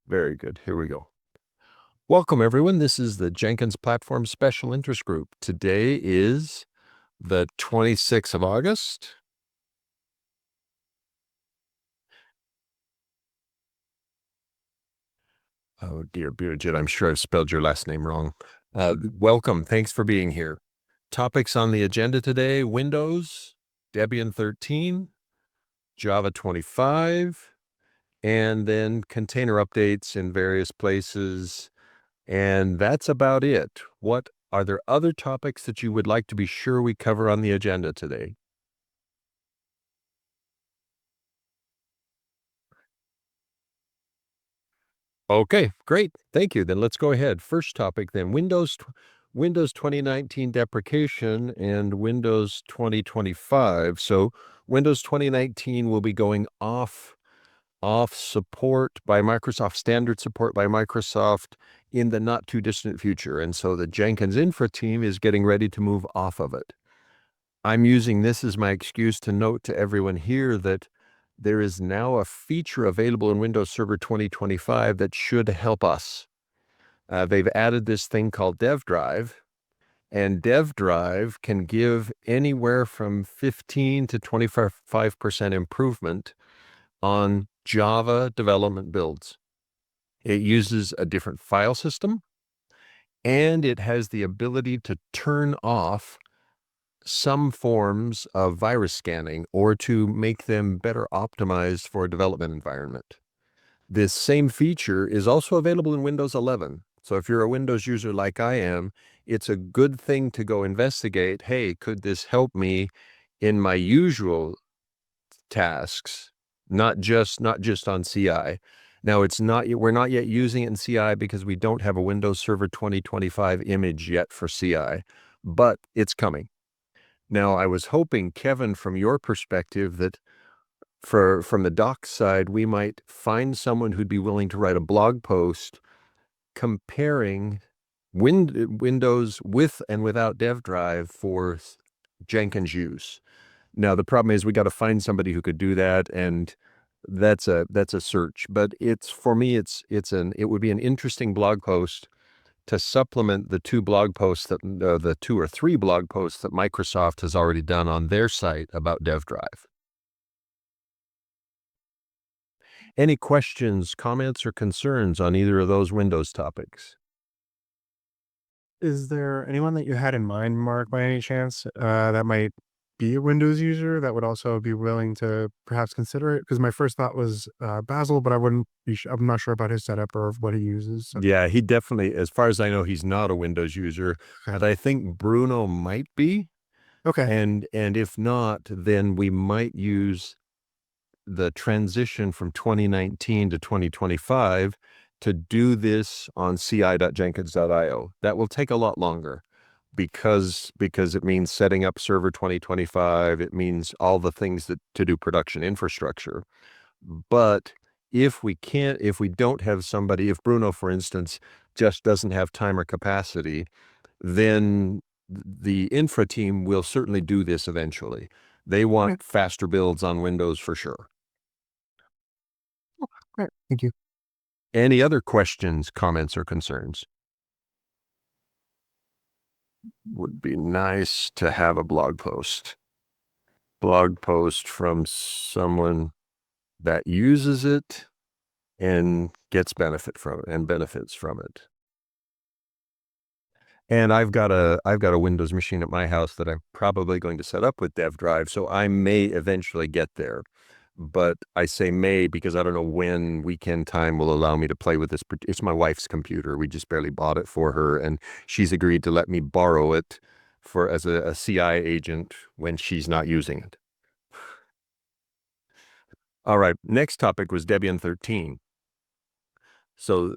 Very good. Here we go. Welcome, everyone. This is the Jenkins Platform Special Interest Group. Today is the 26th of August. Oh, dear Birgit, I'm sure I've spelled your last name wrong. Welcome. Thanks for being here. Topics on the agenda today: Windows, Debian 13, Java 25, and then container updates in various places. And that's about it. What are there other topics that you would like to be sure we cover on the agenda today? Okay, great. Thank you. Then let's go ahead. First topic then, Windows 2019 deprecation and Windows 2025. So Windows 2019 will be going off support by Microsoft, standard support by Microsoft in the not too distant future. And so the Jenkins Infra team is getting ready to move off of it. I'm using this as my excuse to note to everyone here that there is now a feature available in Windows Server 2025 that should help us. They've added this thing called Dev Drive, and Dev Drive can give anywhere from 15 to 25% improvement on Java development builds. It uses a different file system, and it has the ability to turn off some forms of virus scanning or to make them better optimized for a development environment. This same feature is also available in Windows 11. So if you're a Windows user like I am, it's a good thing to go investigate, hey, could this help me in my usual tasks, not just on CI. Now we're not yet using it in CI because we don't have a Windows Server 2025 image yet for CI, but it's coming. Now, I was hoping, Kevin, from your perspective, that from the doc side, we might find someone who'd be willing to write a blog post comparing Windows with and without Dev Drive for Jenkins use. Now, the problem is we got to find somebody who could do that, and that's a search. But for me, it would be an interesting blog post to supplement the two the 2 or 3 blog posts that Microsoft has already done on their site about Dev Drive. Any questions, comments, or concerns on either of those Windows topics? Is there anyone that you had in mind, Mark, by any chance, that might be a Windows user that would also be willing to perhaps consider it? Because my first thought was Basil, but I wouldn't be. I'm not sure about his setup or what he uses. So, Yeah, he definitely, as far as I know, he's not a Windows user, okay. but I think Bruno might be. Okay. And if not, then we might use the transition from 2019 to 2025 to do this on ci.jenkins.io. That will take a lot longer because it means setting up server 2025. It means all the things to do production infrastructure. But if we don't have somebody, if Bruno, for instance, just doesn't have time or capacity, then the infra team will certainly do this eventually. They Okay. want faster builds on Windows for sure. Great. Thank you. Any other questions, comments, or concerns? Would be nice to have a blog post. Blog post from someone that uses it and gets benefits from it. And I've got a Windows machine at my house that I'm probably going to set up with Dev Drive, so I may eventually get there. But I say may because I don't know when weekend time will allow me to play with this. It's my wife's computer. We just barely bought it for her, and she's agreed to let me borrow it as a CI agent when she's not using it. All right, next topic was Debian 13. So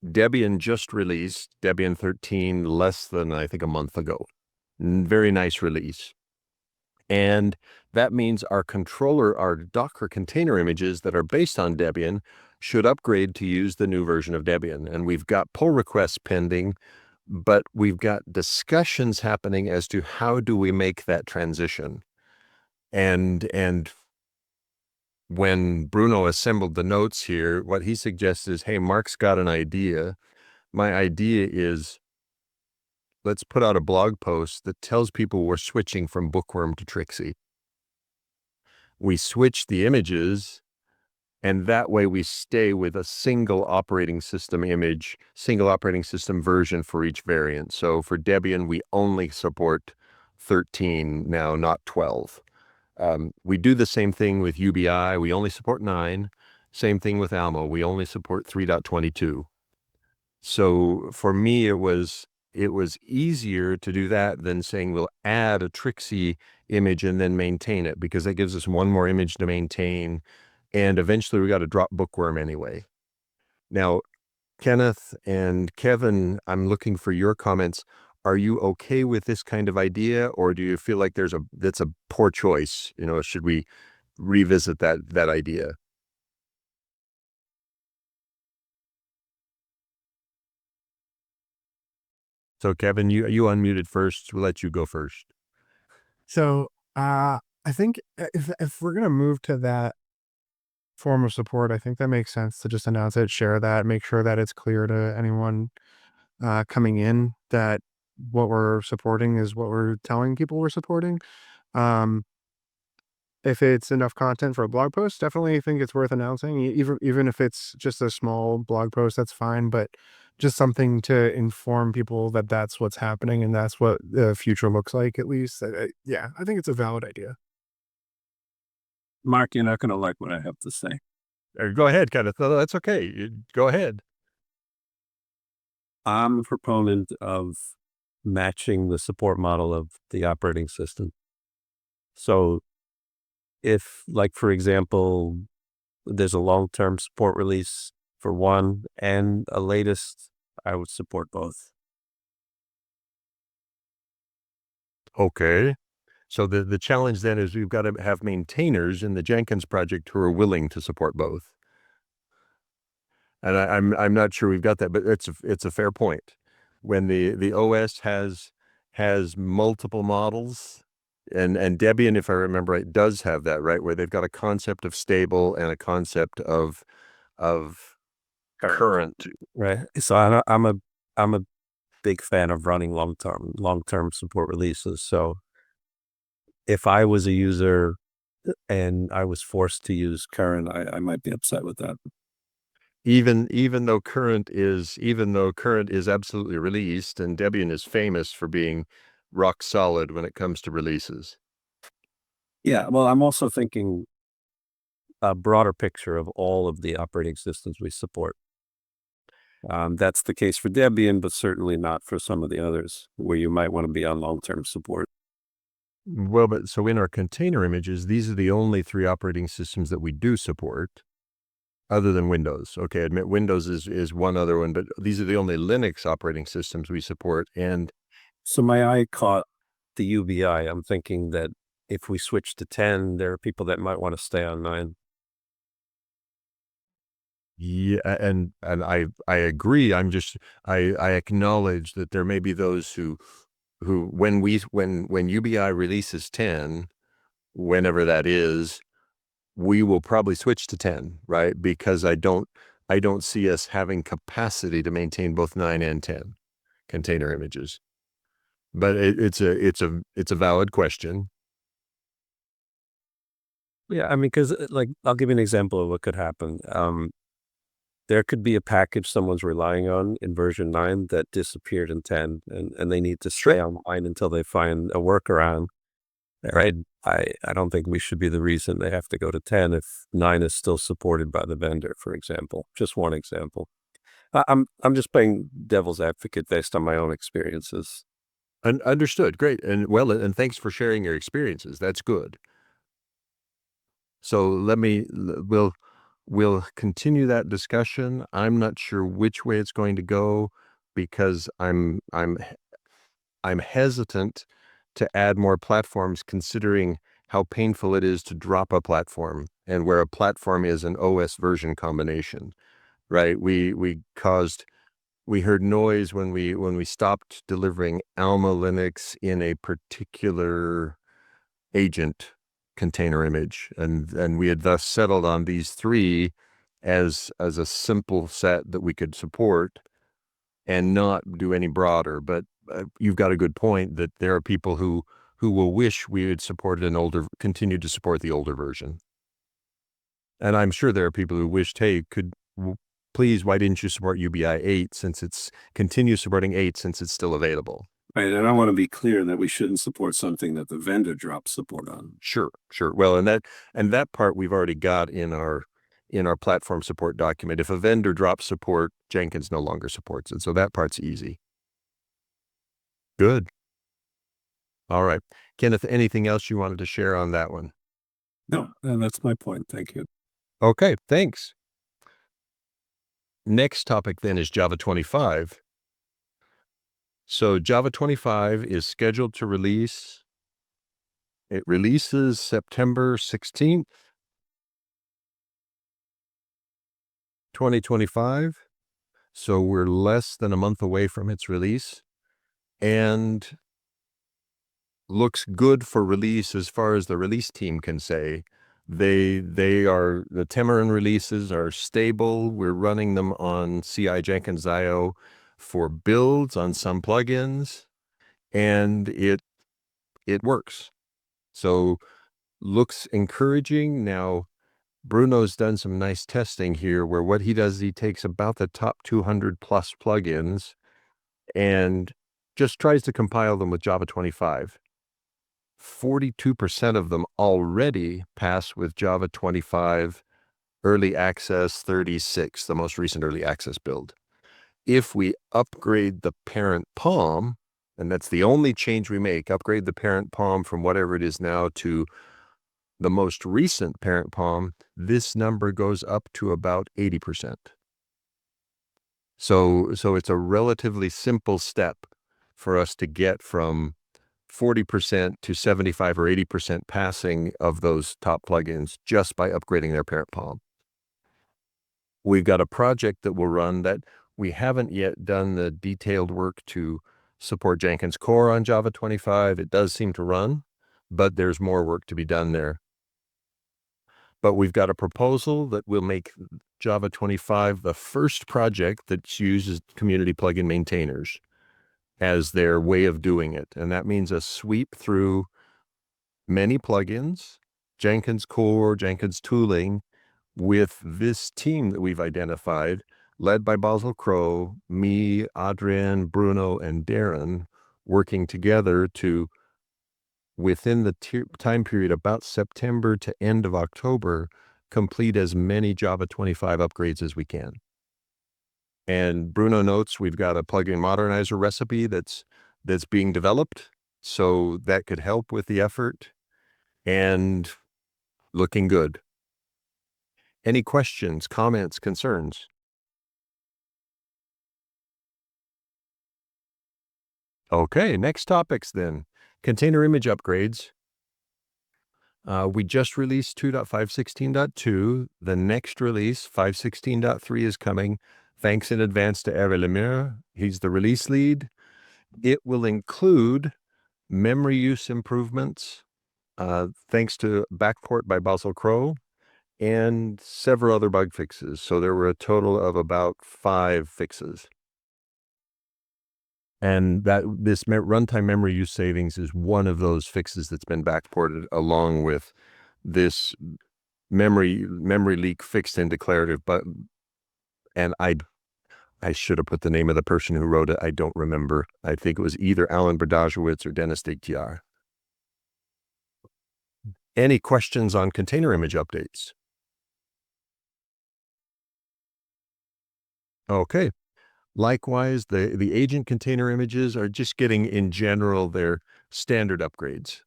Debian just released Debian 13 less than, I think, a month ago. Very nice release. And that means our Docker container images that are based on Debian should upgrade to use the new version of Debian. And we've got pull requests pending, but we've got discussions happening as to how do we make that transition. And when Bruno assembled the notes here, what he suggests is, hey, Mark's got an idea. My idea is, let's put out a blog post that tells people we're switching from Bookworm to Trixie. We switch the images, and that way we stay with a single operating system image, single operating system version for each variant. So for Debian, we only support 13 now, not 12. We do the same thing with UBI. We only support 9. Same thing with Almo. We only support 3.22. So for me, it was easier to do that than saying we'll add a Trixie image and then maintain it, because that gives us one more image to maintain. And eventually we got to drop Bookworm anyway. Now, Kenneth and Kevin, I'm looking for your comments. Are you okay with this kind of idea, or do you feel like that's a poor choice? Should we revisit that idea? So Kevin, you unmuted first. We'll let you go first. So, I think if we're gonna move to that form of support, I think that makes sense to just announce it, share that, make sure that it's clear to anyone coming in that what we're supporting is what we're telling people we're supporting. Um, if it's enough content for a blog post, definitely think it's worth announcing. Even if it's just a small blog post, that's fine. But just something to inform people that that's what's happening and that's what the future looks like. At least, yeah, I think it's a valid idea. Mark, you're not going to like what I have to say. Go ahead, Kenneth. No, that's okay. Go ahead. I'm a proponent of matching the support model of the operating system. So if, like, for example, there's a long-term support release for one and a latest, I would support both. Okay. So the challenge then is we've got to have maintainers in the Jenkins project who are willing to support both. And I'm not sure we've got that, but it's a fair point. When the OS has multiple models, and Debian, if I remember right, does have that, right, where they've got a concept of stable and a concept of current. Right. So I'm a big fan of running long-term support releases. So if I was a user and I was forced to use current, I might be upset with that. Even though current is absolutely released, and Debian is famous for being rock solid when it comes to releases. Yeah, well, I'm also thinking a broader picture of all of the operating systems we support. That's the case for Debian, but certainly not for some of the others where you might want to be on long-term support. Well, but so in our container images, these are the only 3 operating systems that we do support, other than Windows. Okay, I admit Windows is one other one, but these are the only Linux operating systems we support. And so my eye caught the UBI. I'm thinking that if we switch to 10, there are people that might want to stay on 9. yeah, and I agree. I acknowledge that there may be those who when UBI releases 10, whenever that is, we will probably switch to 10, right? Because I don't see us having capacity to maintain both 9 and 10 container images. But it's a valid question. Yeah, I mean, because like I'll give you an example of what could happen. There could be a package someone's relying on in version 9 that disappeared in 10, and they need to stay online until they find a workaround. Right. I don't think we should be the reason they have to go to 10 if 9 is still supported by the vendor, for example. Just one example. I'm just playing devil's advocate based on my own experiences. Understood. Great. And thanks for sharing your experiences. That's good. So we'll continue that discussion. I'm not sure which way it's going to go, because I'm hesitant to add more platforms, considering how painful it is to drop a platform, and where a platform is an OS version combination, right? We heard noise when we stopped delivering Alma Linux in a particular agent container image, and we had thus settled on these three as a simple set that we could support and not do any broader. But you've got a good point that there are people who will wish we had supported continued to support the older version. And I'm sure there are people who wished, hey, please, why didn't you support UBI 8 continue supporting 8 since it's still available? Right, and I want to be clear that we shouldn't support something that the vendor drops support on. Sure. Well, and that part we've already got in our platform support document. If a vendor drops support, Jenkins no longer supports it. So that part's easy. Good. All right. Kenneth, anything else you wanted to share on that one? No, that's my point. Thank you. Okay, thanks. Next topic then is Java 25. So Java 25 is scheduled to release. It releases September 16th, 2025. So we're less than a month away from its release, and looks good for release as far as the release team can say. The Temurin releases are stable. We're running them on CI Jenkins IO for builds on some plugins, and it works. So looks encouraging. Now, Bruno's done some nice testing here where what he does, he takes about the top 200 plus plugins and just tries to compile them with Java 25. 42% of them already pass with Java 25 Early Access 36, the most recent early access build. If we upgrade the parent POM, and that's the only change we make, upgrade the parent POM from whatever it is now to the most recent parent POM, this number goes up to about 80%. So it's a relatively simple step for us to get from 40% to 75 or 80% passing of those top plugins just by upgrading their parent POM. We've got a project that will run that we haven't yet done the detailed work to support Jenkins Core on Java 25. It does seem to run, but there's more work to be done there. But we've got a proposal that will make Java 25 the first project that uses community plugin maintainers as their way of doing it. And that means a sweep through many plugins, Jenkins Core, Jenkins tooling, with this team that we've identified, led by Basil Crow, me, Adrian, Bruno, and Darren, working together to, within the time period about September to end of October, complete as many Java 25 upgrades as we can. And Bruno notes we've got a plugin modernizer recipe that's being developed, so that could help with the effort, and looking good. Any questions, comments, concerns? Okay, next topics then. Container image upgrades. We just released 2.516.2. The next release, 516.3, is coming. Thanks in advance to Hervé Lemire. He's the release lead. It will include memory use improvements, thanks to Backport by Basil Crow, and several other bug fixes. So there were a total of about 5 fixes. And this runtime memory use savings is one of those fixes that's been backported, along with this memory leak fixed and declarative. And I should have put the name of the person who wrote it. I don't remember. I think it was either Alan Berdajewicz or Dennis Degtiar. Any questions on container image updates? Okay. Likewise, the agent container images are just getting, in general, their standard upgrades.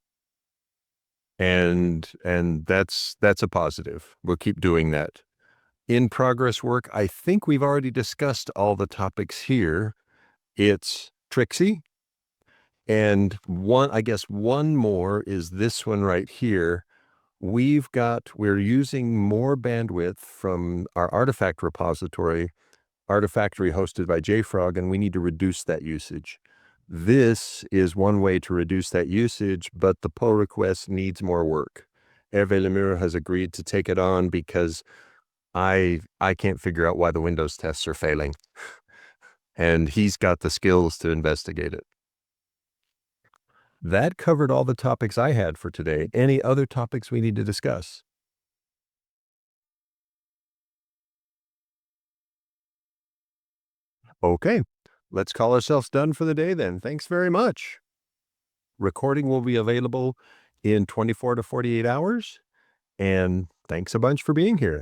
And that's a positive. We'll keep doing that. In progress work, I think we've already discussed all the topics here. It's Trixie. And one more is this one right here. We're using more bandwidth from our artifact repository, Artifactory hosted by JFrog, and we need to reduce that usage. This is one way to reduce that usage, but the pull request needs more work. Hervé Lemur has agreed to take it on because I can't figure out why the Windows tests are failing. And he's got the skills to investigate it. That covered all the topics I had for today. Any other topics we need to discuss? Okay, let's call ourselves done for the day then. Thanks very much. Recording will be available in 24 to 48 hours. And thanks a bunch for being here.